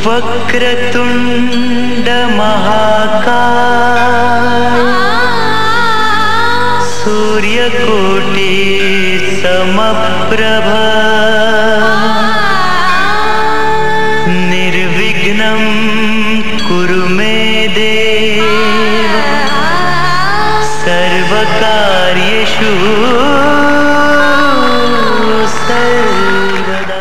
वक्रतुंड महाकाय सूर्यकोटि समप्रभ निर्विघ्नं कुरु मे देव सर्वकार्येषु सर्वदा।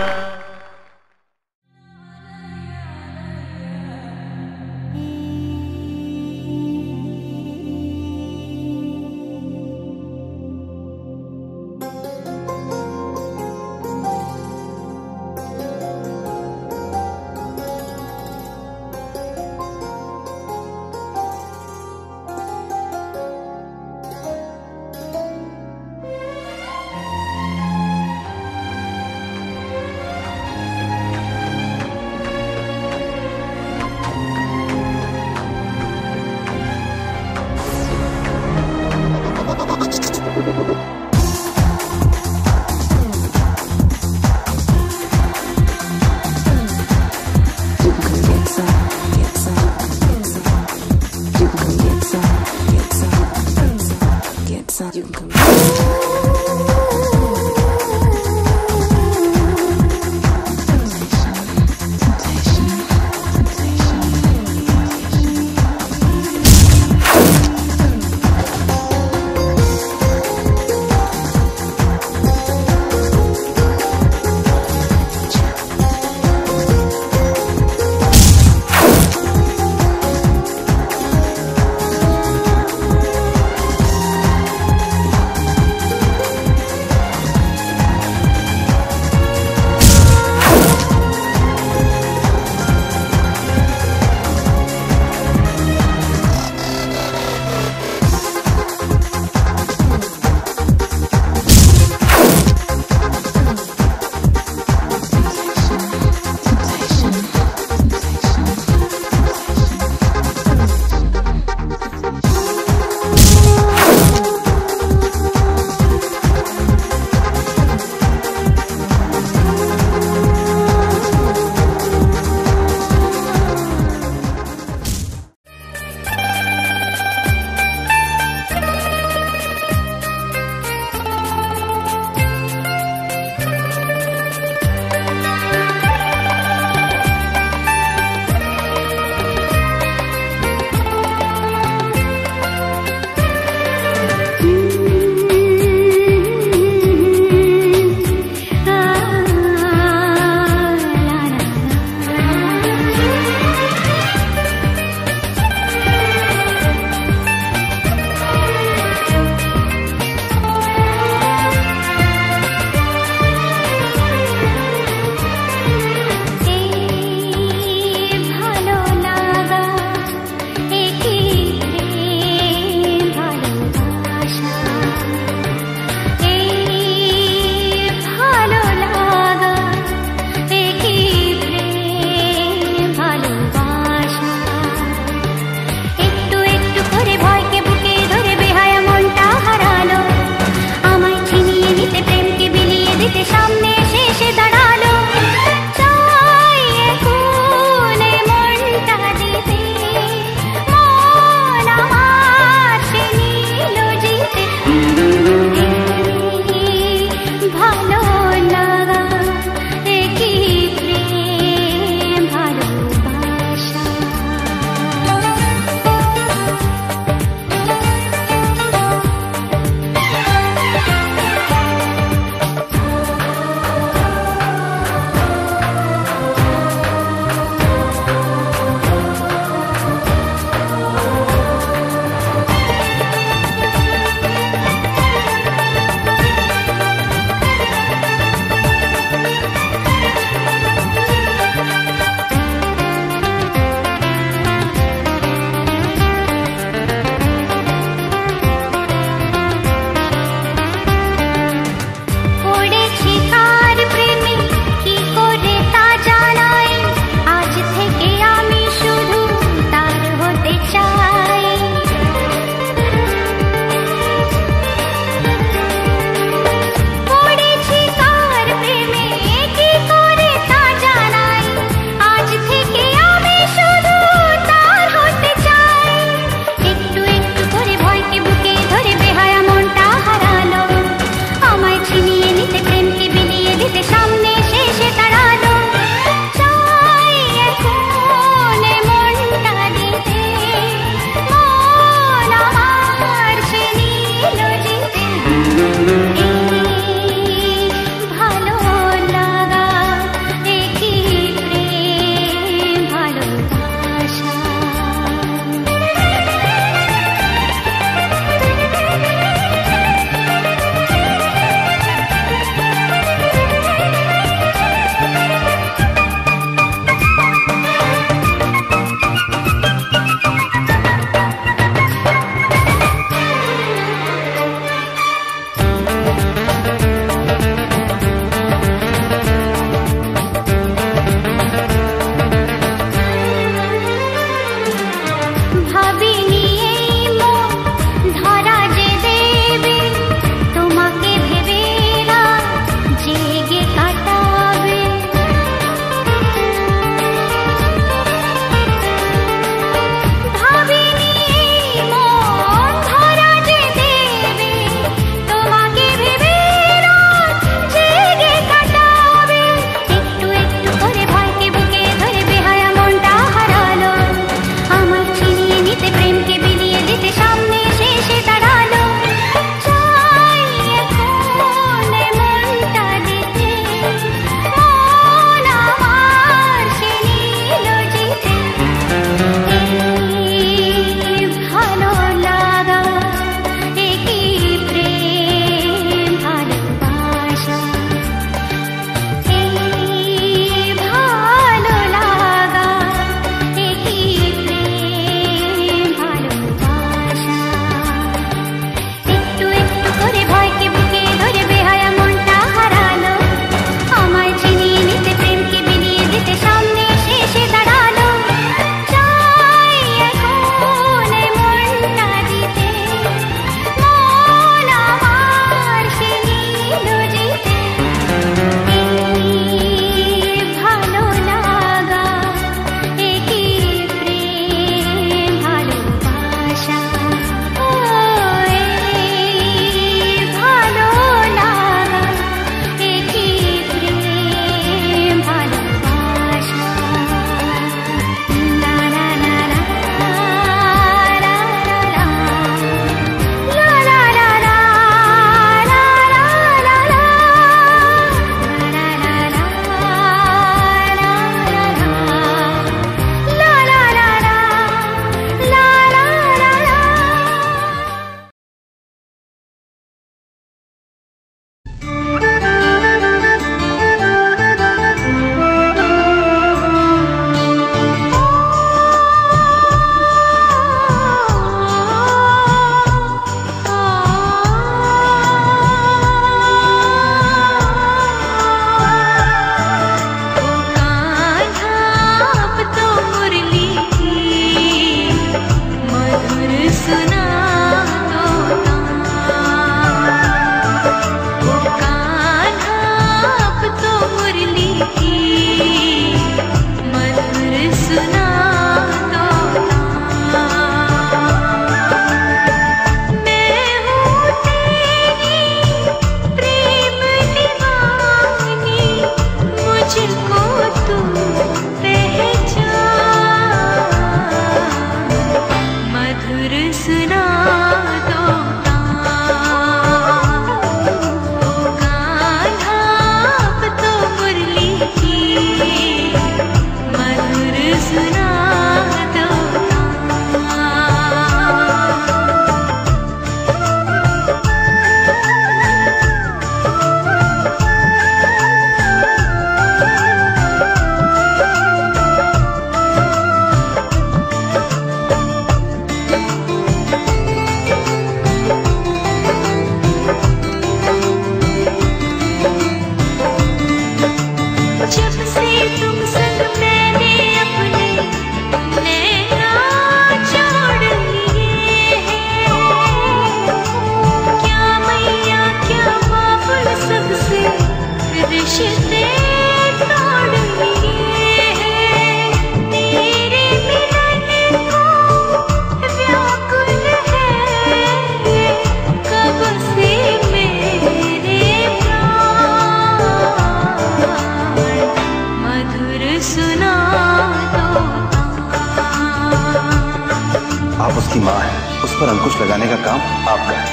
की माँ है, उस पर अंकुश लगाने का काम आपका है।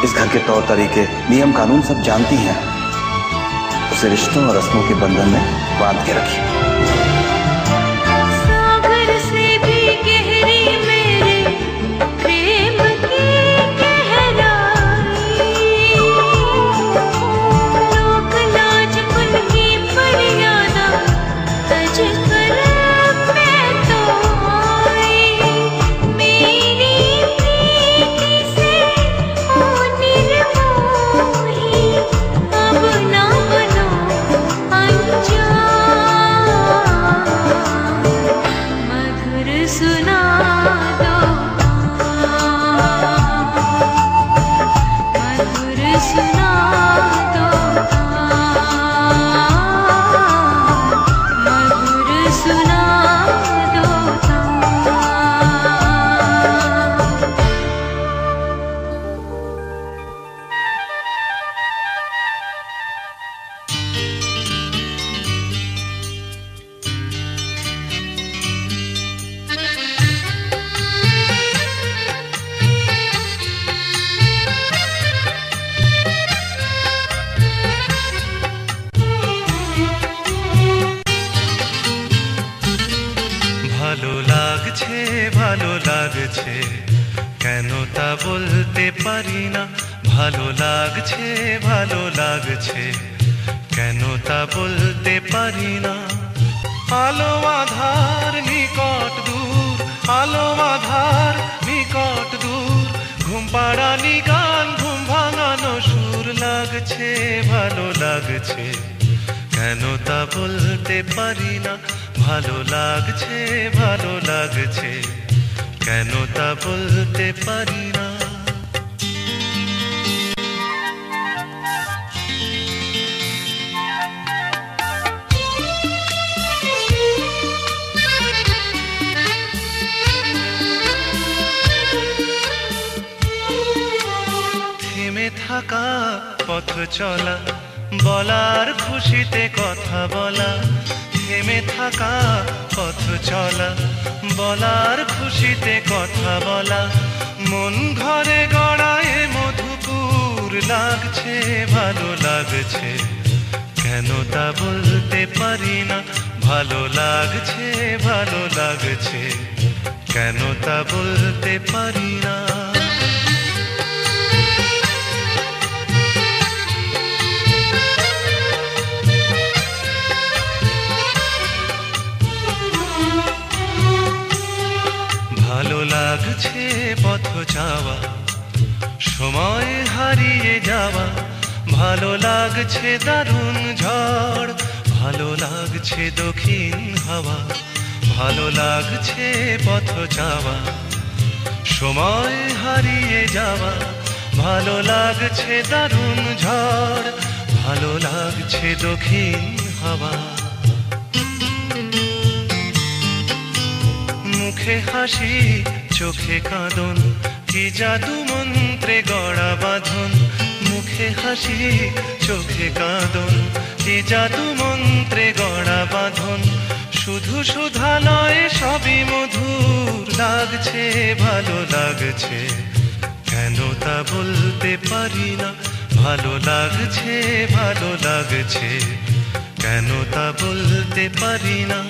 इस घर के तौर तरीके, नियम कानून सब जानती हैं। उसे रिश्तों और रस्मों के बंधन में बांध के रखिए। सागर से भी गहरी मेरे प्रेम की गहराई, लोक लाज उनकी फरियादा तज कर मैं तो आई। मेरी प्रीति से ओ निर्मोही, अब ना बनो अनजान, मधुर सुना दो, मधुर सुना दो, मधुर सुना दो। ভালো লাগছে কেন তা বলতে পারি না, ভালো লাগছে কেন তা বলতে পারি না। আলো আধার নিকট দূর, আলো আধার নিকট দূর, ঘুম পাড়ানি গান, ঘুম ভাঙানো সুর, লাগছে ভালো লাগছে কেন তা বলতে পারি না, ভালো লাগছে কেন তা বলতে পারি না। থেমে থাকা পথ চলা, বলার খুশিতে কথা বলা, থেমে থাকা পথ চলা, বলার খুশিতে কথা বলা, মন ঘরে গড়ায় মধুপুর, লাগছে ভালো লাগছে কেন তা বলতে পারি না, ভালো লাগছে কেন তা বলতে পারি না। ভালো লাগছে পথ চাওয়া, সময় হারিয়ে যাওয়া, ভালো লাগছে দারুণ ঝড়, ভালো লাগছে দক্ষিণ হাওয়া, ভালো লাগছে পথ চাওয়া, সময় হারিয়ে যাওয়া, ভালো লাগছে দারুণ ঝড়, ভালো লাগছে দক্ষিণ হাওয়া। মুখে হাসি চোখে কাঁদন, কি জাদু মন্ত্রে গড়া বাঁধন, মুখে হাসি চোখে কাঁদন, কি জাদু মন্ত্রে গড়া বাঁধন, শুধু সুধা নয় সবই মধুর, লাগছে ভালো লাগছে কেন তা বলতে পারি না, ভালো লাগছে কেন তা বলতে পারি না।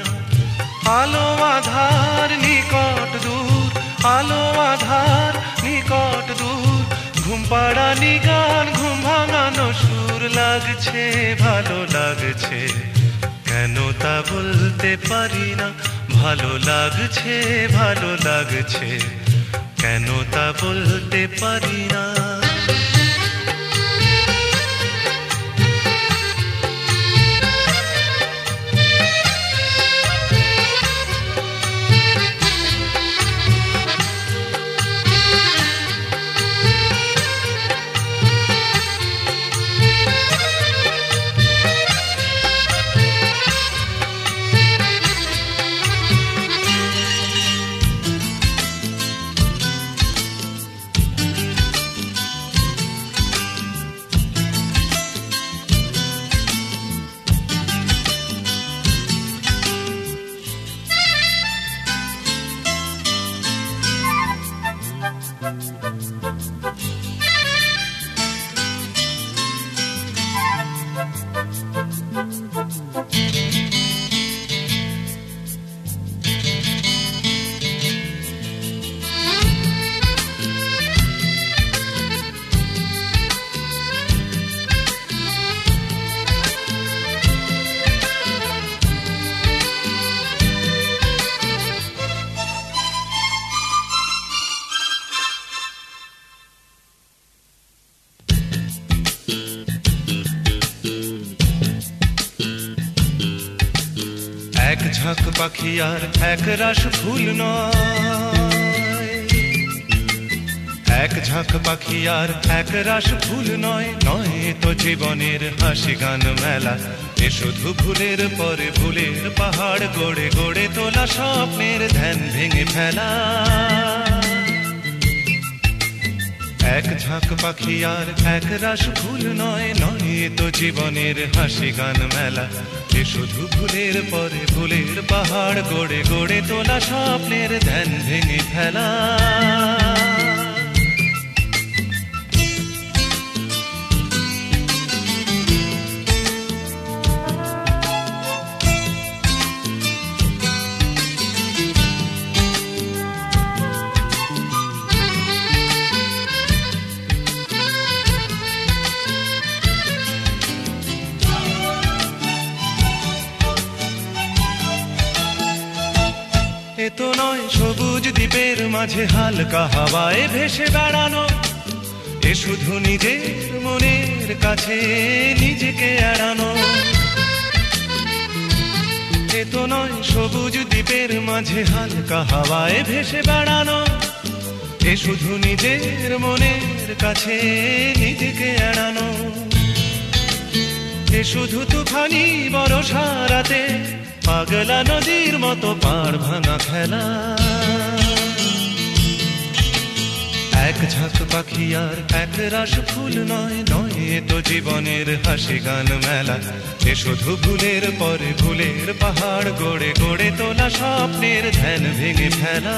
আলো আধার নিকট দূর, আলো আধার নিকট দূর, ঘুম পাড়ানি গান, ঘুম ভাঙানো সুর, লাগছে ভালো লাগছে কেন তা বলতে পারি না, ভালো লাগছে কেন তা বলতে পারি না। এক ঝাঁক পাখি আর এক রাশ ফুল নয়, এক ঝাঁক পাখি আর এক রাশ ফুল নয়, নয় তো জীবনের হাসি গান মেলা। এ শুধু ভুলের পরে ভুলের পাহাড় গড়ে গড়ে তোলা স্বপ্নের ধ্যান ভেঙে ফেলা। এক ঝাঁক পাখি আর এক রাশ ফুল নয়, নয় তো জীবনের হাসি গান মেলা। এ শুধু ভুলের পরে ভুলের পাহাড় গড়ে গড়ে তোলা স্বপ্নের ধ্যান ভেঙে ফেলা। এ তো নয় সবুজ দ্বীপের মাঝে হালকা হাওয়ায় ভেসে বেড়ানো, এ শুধু নিজের মনের কাছে নিজেকে এড়ানো। এ তো নয় সবুজ দ্বীপের মাঝে হালকা হাওয়ায় ভেসে বেড়ানো, এ শুধু নিজের মনের কাছে নিজেকে এড়ানো। এ শুধু তুফানি বর্ষা রাতে পাগলা নদীর মতো পাড় ভাঙা খেলা। এক ঝাঁক পাখি আর এক রাশ ফুল নয়, নয় তো জীবনের হাসি গান মেলা। এ শুধু ভুলের পরে ভুলের পাহাড় গড়ে গড়ে তোলা স্বপ্নের ধ্যান ভেঙে ফেলা।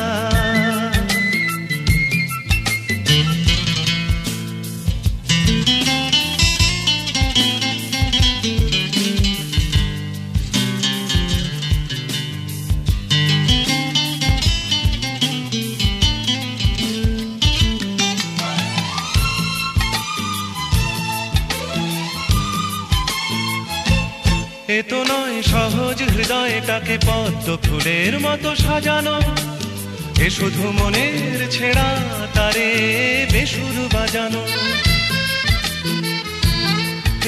এ তো নয় সহজ হৃদয়টাকে পদ্ম ফুলের মতো সাজানো, এ শুধু মনের ছেঁড়া তারে বেসুর বাজানো।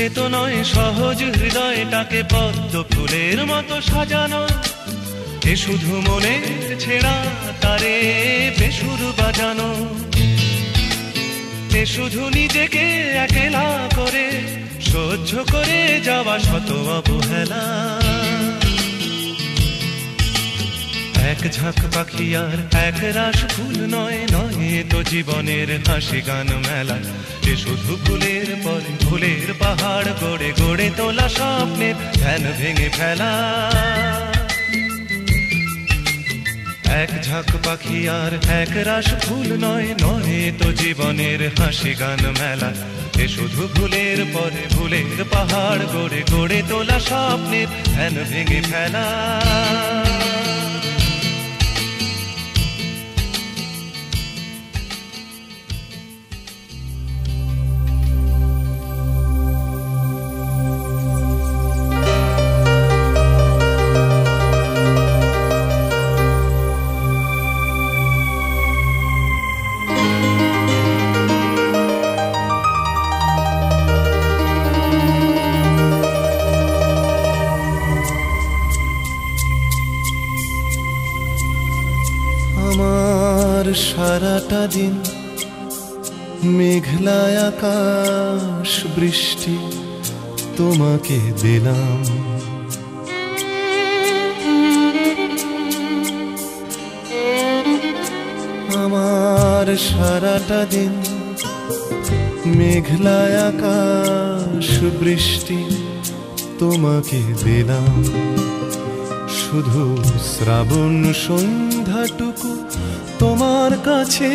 এ তো নয় সহজ হৃদয়টাকে পদ্ম ফুলের মতো সাজানো, এ শুধু মনের ছেঁড়া তারে বেসুর বাজানো। এ শুধু নিজেকে একলা করে সহ্য করে যাওয়া শত অবহেলা। এক ঝাঁক পাখি আর এক রাশ ফুল নয়, নয় তো জীবনের হাসি গান মেলা। এ শুধু ভুলের পরে ভুলের পাহাড় গড়ে গড়ে তোলা স্বপ্নের ধ্যান ভেঙে ফেলা। এক ঝাঁক পাখি আর এক রাশ ফুল নয়, নয় তো জীবনের হাসি গান মেলা। এ শুধু ভুলের পরে ভুলের পাহাড় গড়ে গড়ে তোলা স্বপ্নের ধ্যান ভেঙে ফেলা। সারাটা দিন মেঘলা আকাশ বৃষ্টি তোমাকে দিলাম, আমার সারাটা দিন মেঘলা আকাশ বৃষ্টি তোমাকে দিলাম। শুধু শ্রাবণ সন্ধ্যাটুকু তোমার কাছে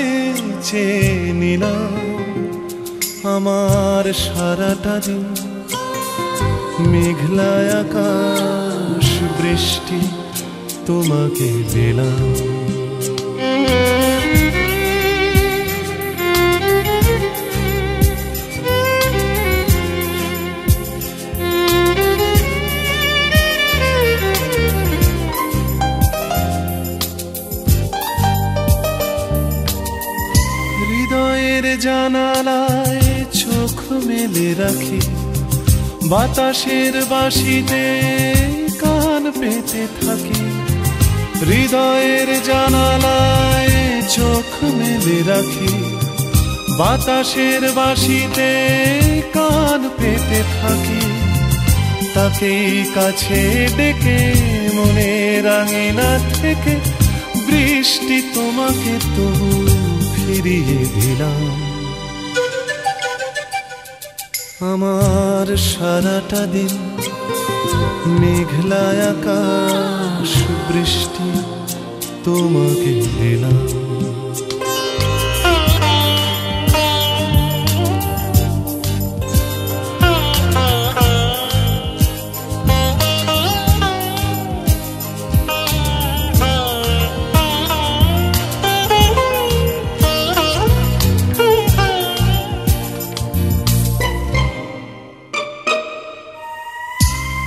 চেয়ে নিলাম, আমার সারাটা দিন মেঘলা আকাশ বৃষ্টি তোমাকে দিলাম। জানালায় চোখ মেলে রাখি বাতাসের বাঁশিতে কান পেতে থাকি, হৃদয়ের জানালায় চোখ মেলে রাখি। বাতাসের বাঁশিতে কান পেতে থাকি, তাকেই কাছে ডেকে মনের আঙিনা থেকে বৃষ্টি তোমাকে তবু ফিরিয়ে দিলাম। আমার সারাটা দিন মেঘলা আকাশ বৃষ্টি তোমাকে দিলাম।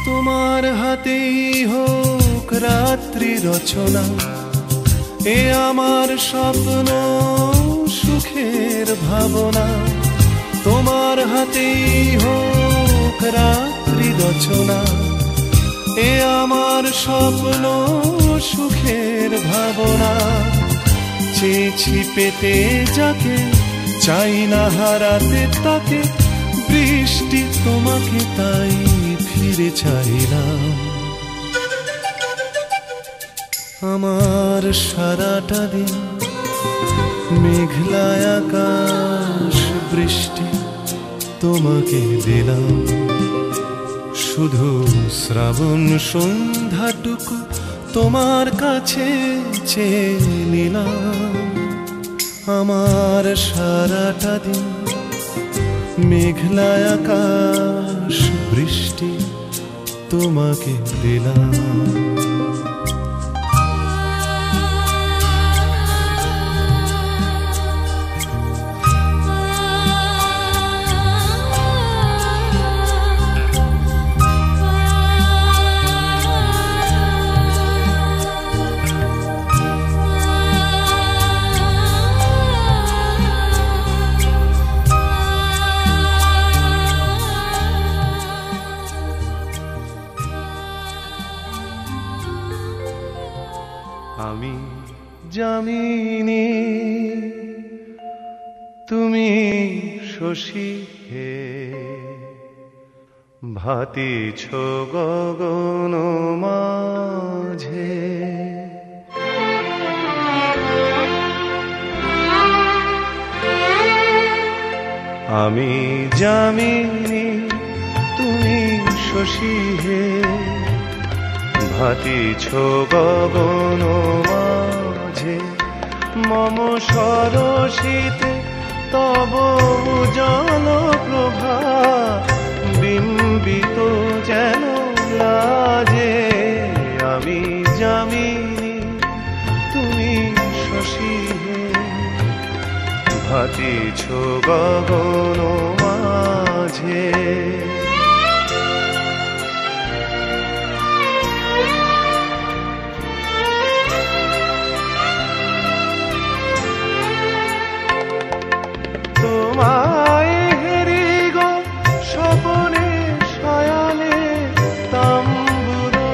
তোমার হাতেই হোক রাত্রি রচনা, এ আমার স্বপ্ন সুখের ভাবনা। তোমার হাতেই হোক রাত্রি রচনা, এ আমার স্বপ্ন সুখের ভাবনা। চেয়েছি পেতে যাকে, চাই না হারাতে তাকে, বৃষ্টি তোমাকে তাই ফিরে চাইলাম। আমার সারাটা দিন মেঘলা আকাশ বৃষ্টি তোমাকে দিলাম। শুধু শ্রাবণ সন্ধ্যাটুকু তোমার কাছে চেয়ে নিলাম। আমার সারাটা দিন মেঘলা আকাশ বৃষ্টি তোমাকে দিলাম। আমি যামিনী, তুমি শশী হে, ভাতিছ গগন মাঝে। আমি যামিনী, তুমি শশী হে, ভাতিছ গগন মাঝে। মম সরসিতে তব উজ্জ্বল প্রভা, বিম্বিত যেন লাজে। আমি যামিনী, তুমি শশী হে, ভাতিছ গগন মাঝে। তোমায় হেরি গো স্বপনে শয়ানে, তাম্বুরো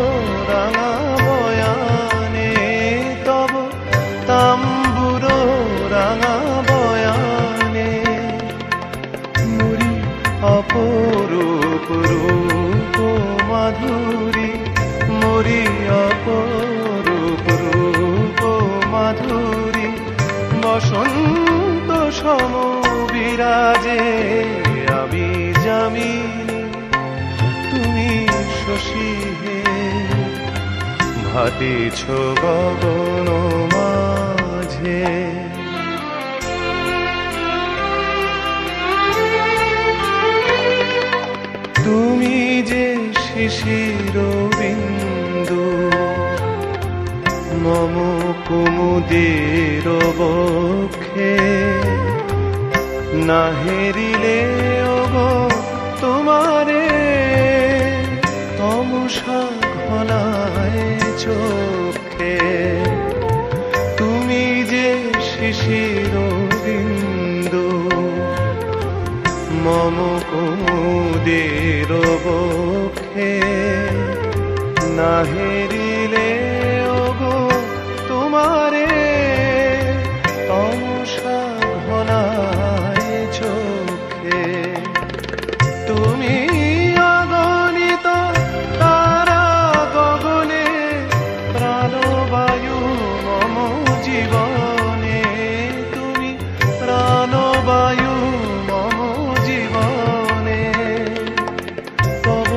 রাঙা বয়ানে, তব তাম্বুরো রাঙা বয়ানে। মুরি অপরূপ রূপ মাধুরী, মুরি অপরূপ রূপ মাধুরী। বসন্ত সম বিরাজে, আমি যামিনী, তুমি শশী হে, ভাতিছ গগন মাঝে। তুমি যে শিশির বিন্দু, মম কুমুদের বক্ষে। না হেরিলে ওগো তোমারে, তমসা ঘনায় চোখে। তুমি যে শিশির বিন্দু, মম কুমুদের কুমুদের বক্ষে না হেরিলে ওগো তোমারে তমসা ঘনায় চোখে তুমি অগণিত তারা গগনে প্রাণবায়ু মম জীবনে তুমি প্রাণবায়ু মম জীবনে তব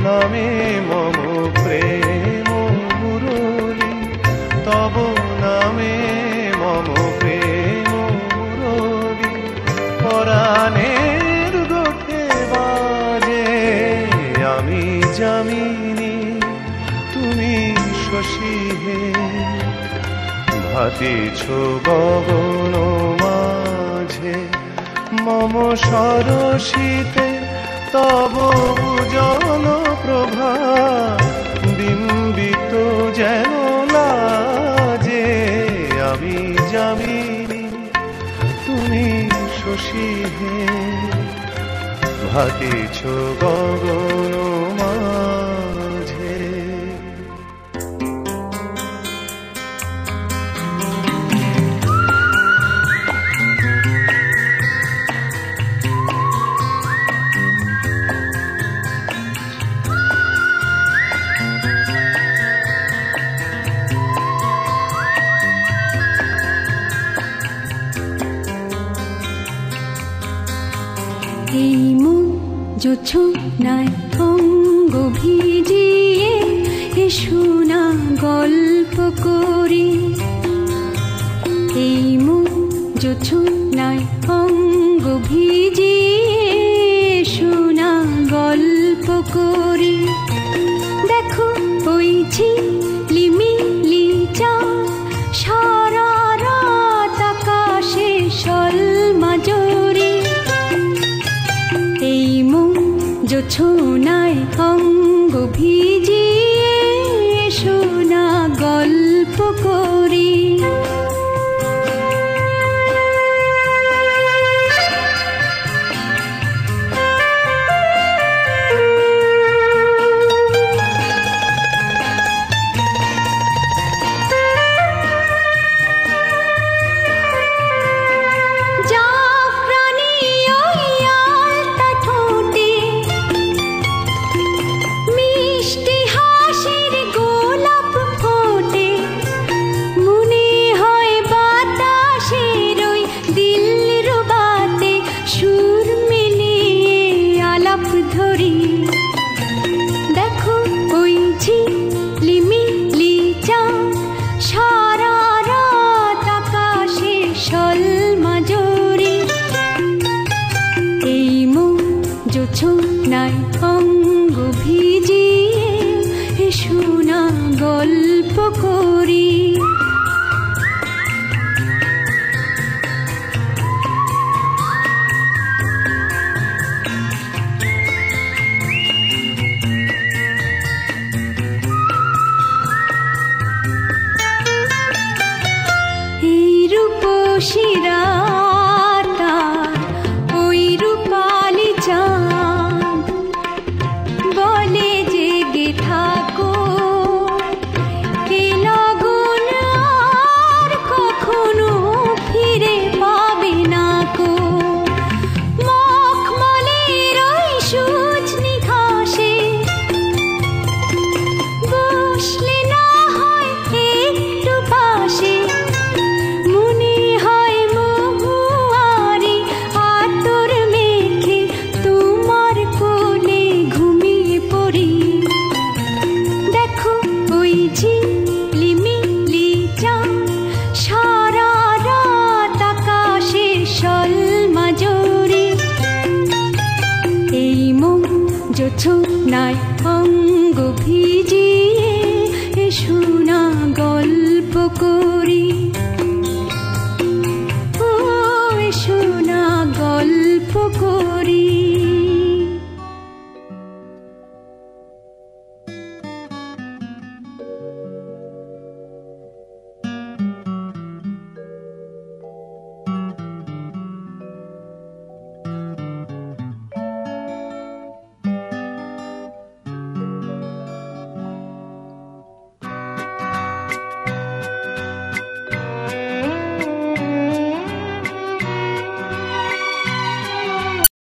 নামে মম প্রেম মুরলী তব নামে মম প্রেম মুরলী পরাণের গোঠে বাজে আমি যামিনী তুমি শশী হে ভাতিছ গগন মাঝে মম সরসিতে তব জন প্রভা বিম্বিত যেন লাজে আমি যামিনী তুমি শশী হে ভাতিছ গগন মাঝে এই মন জোছনায় অঙ্গ ভিজিয়ে এসো না গল্প করি এই মন জোছনায় অঙ্গ ভিজিয়ে এসো না গল্প করি দেখো ওই ঝিলিমিলি চাঁদ সারা রাত আকাশে সলমাজরি এই মন জোছনায় অঙ্গ ভিজিয়ে এসো না গল্প করি জোছনায় অঙ্গ ভিজিয়ে এসো না গল্প করি এই রূপসী রাতা ওই রূপালি চাঁদ বলে জেগে থাকো এ লগন আর কখনো ফিরে পাবে না কো মখমলের ওই সূচনি ঘাসে বসলে না হয় একটু পাশে মনে হয় মহুয়ারি আতর মেখে তোমার কোলে ঘুমিয়ে পড়ি দেখো ওই ঝিলিমিলি চাঁদ সারা রাত আকাশে সলমাজরি এই মন জোছনায় অঙ্গ ভিজিয়ে এসো না গল্প করি ও এসো না গল্প করি